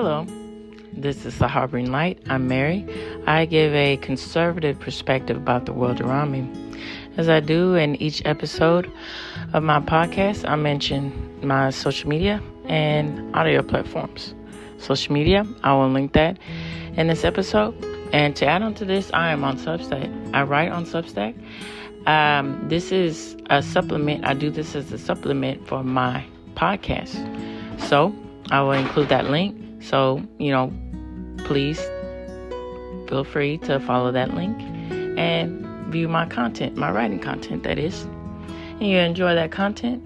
Hello, this is the Harboring Light. I'm Mary. I give a conservative perspective about the world around me. As I do in each episode of my podcast, I mention my social media and audio platforms. Social media, I will link that in this episode. And to add on to this, I am on Substack. I write on Substack. This is a supplement. I do this as a supplement for my podcast. So I will include that link. So, please feel free to follow that link and view my content, my writing content, that is. And you enjoy that content,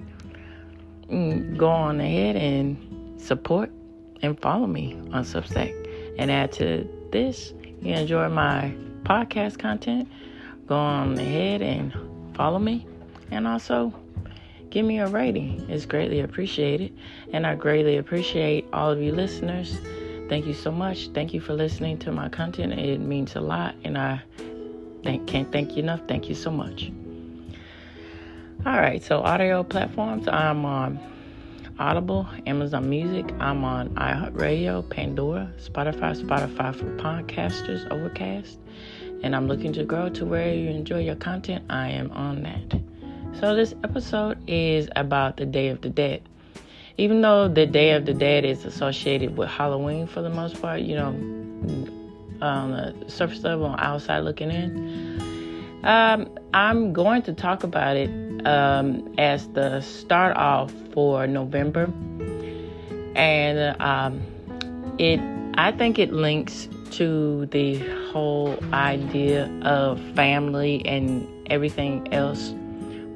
go on ahead and support and follow me on Substack. And add to this, you enjoy my podcast content, go on ahead and follow me. And also, give me a rating. It's greatly appreciated. And I greatly appreciate all of you listeners. Thank you so much. Thank you for listening to my content. It means a lot. And I can't thank you enough. Thank you so much. All right. So audio platforms. I'm on Audible, Amazon Music. I'm on iHeartRadio, Pandora, Spotify for podcasters, Overcast. And I'm looking to grow to where you enjoy your content. I am on that. So this episode is about the Day of the Dead. Even though the Day of the Dead is associated with Halloween for the most part, on the surface level, on outside looking in, I'm going to talk about it as the start off for November. And I think it links to the whole idea of family and everything else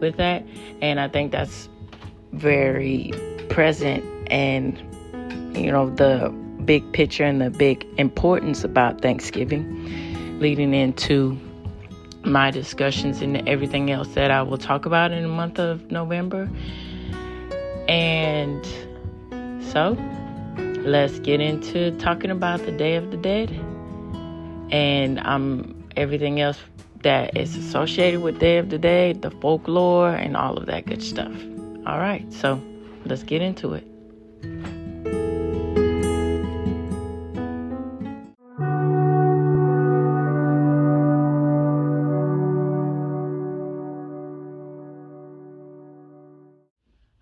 with that. And I think that's very present, and the big picture and the big importance about Thanksgiving leading into my discussions and everything else that I will talk about in the month of November. And so let's get into talking about the Day of the Dead and everything else that is associated with Day of the Dead, the folklore, and all of that good stuff. All right, so let's get into it.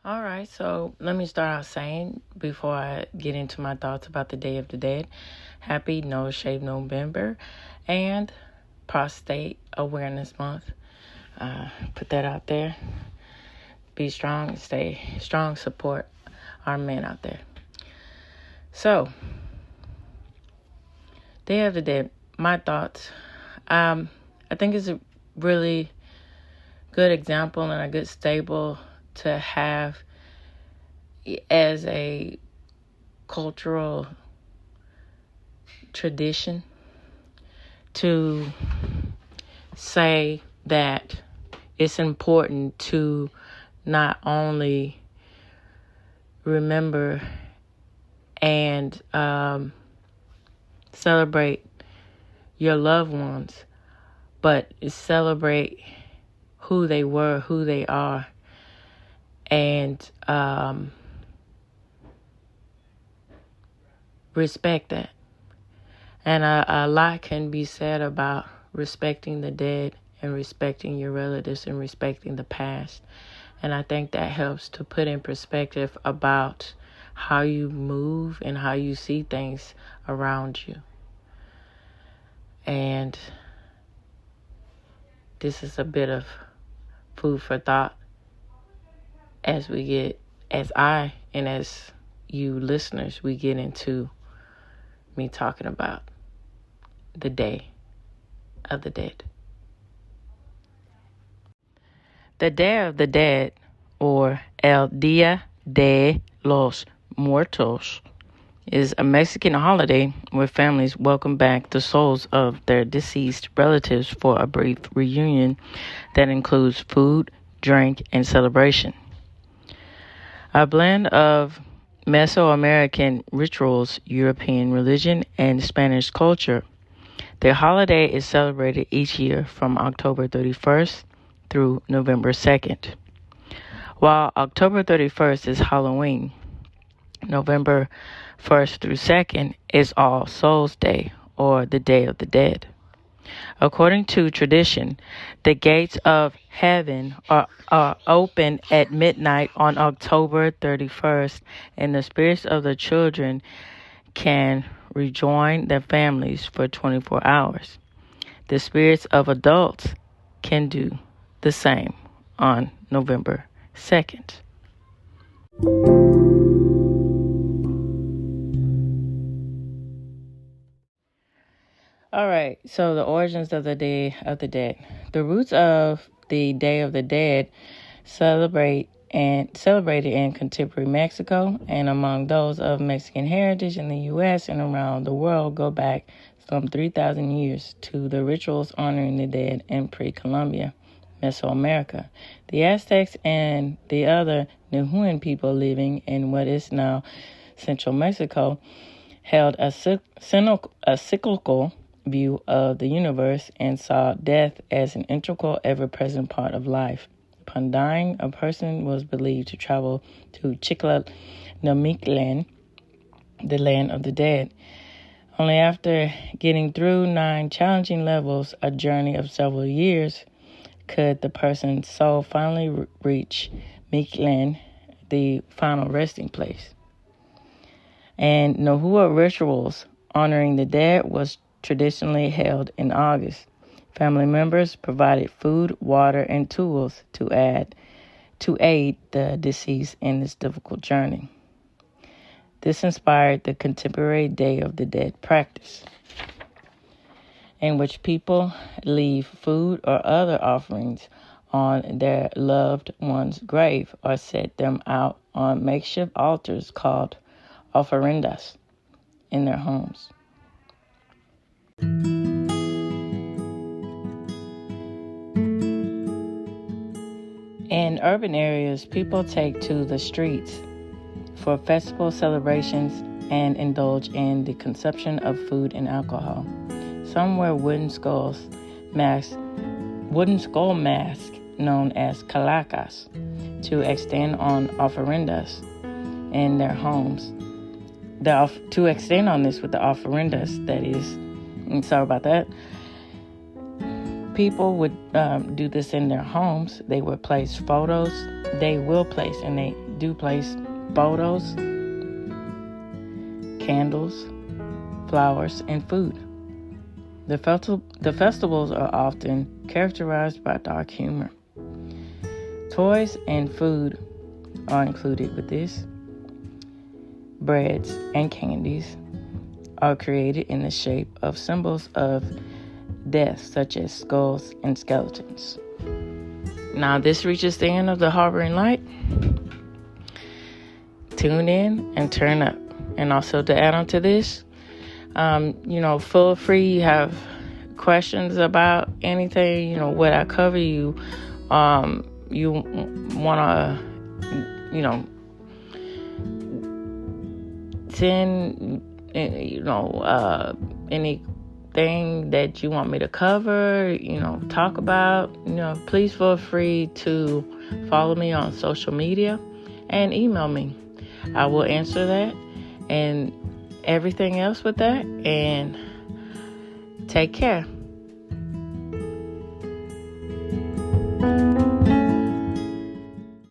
All right, so let me start out saying, before I get into my thoughts about the Day of the Dead, happy No Shave November and Prostate Awareness Month. Put that out there. Be strong, stay strong, support our men out there. So, Day of the Dead, my thoughts. I think it's a really good example and a good stable to have as a cultural tradition to say that it's important to not only remember and celebrate your loved ones, but celebrate who they were, who they are, and respect that. And a lot can be said about respecting the dead and respecting your relatives and respecting the past. And I think that helps to put in perspective about how you move and how you see things around you. And this is a bit of food for thought as I and as you listeners, we get into me talking about the Day of the Dead. The Day of the Dead, or El Día de los Muertos, is a Mexican holiday where families welcome back the souls of their deceased relatives for a brief reunion that includes food, drink, and celebration. A blend of Mesoamerican rituals, European religion, and Spanish culture, the holiday is celebrated each year from October 31st through November 2nd. While October 31st is Halloween, November 1st through 2nd is All Souls Day, or the Day of the Dead. According to tradition, the gates of heaven are open at midnight on October 31st, and the spirits of the children can rejoin their families for 24 hours. The spirits of adults can do the same on November 2nd. All right, so the origins of the Day of the Dead. The roots of the Day of the Dead celebrated in contemporary Mexico and among those of Mexican heritage in the U.S. and around the world go back some 3,000 years to the rituals honoring the dead in pre-Columbia, Mesoamerica. The Aztecs and the other Nahuan people living in what is now central Mexico held a cyclical view of the universe and saw death as an integral, ever-present part of life. Upon dying, a person was believed to travel to Chictlanamictlan, the land of the dead. Only after getting through 9 challenging levels, a journey of several years, could the person's soul finally reach Mictlan, the final resting place. And Nahua rituals honoring the dead was traditionally held in August. Family members provided food, water, and tools to aid the deceased in this difficult journey. This inspired the contemporary Day of the Dead practice, in which people leave food or other offerings on their loved one's grave or set them out on makeshift altars called ofrendas in their homes. In urban areas, people take to the streets for festival celebrations and indulge in the consumption of food and alcohol. Some wear wooden skull masks known as calacas to extend on ofrendas in their homes. To extend on this with the ofrendas, that is, sorry about that. People would do this in their homes. They would place photos. They will place, and they do place photos, candles, flowers, and food. The festivals are often characterized by dark humor. Toys and food are included with this. Breads and candies are created in the shape of symbols of death, such as skulls and skeletons. Now, this reaches the end of the Harboring Light. Tune in and turn up. And also, to add on to this, feel free. You have questions about anything, what I cover. You want to, send, anything that you want me to cover, talk about, please feel free to follow me on social media and email me. I will answer that and everything else with that. And take care.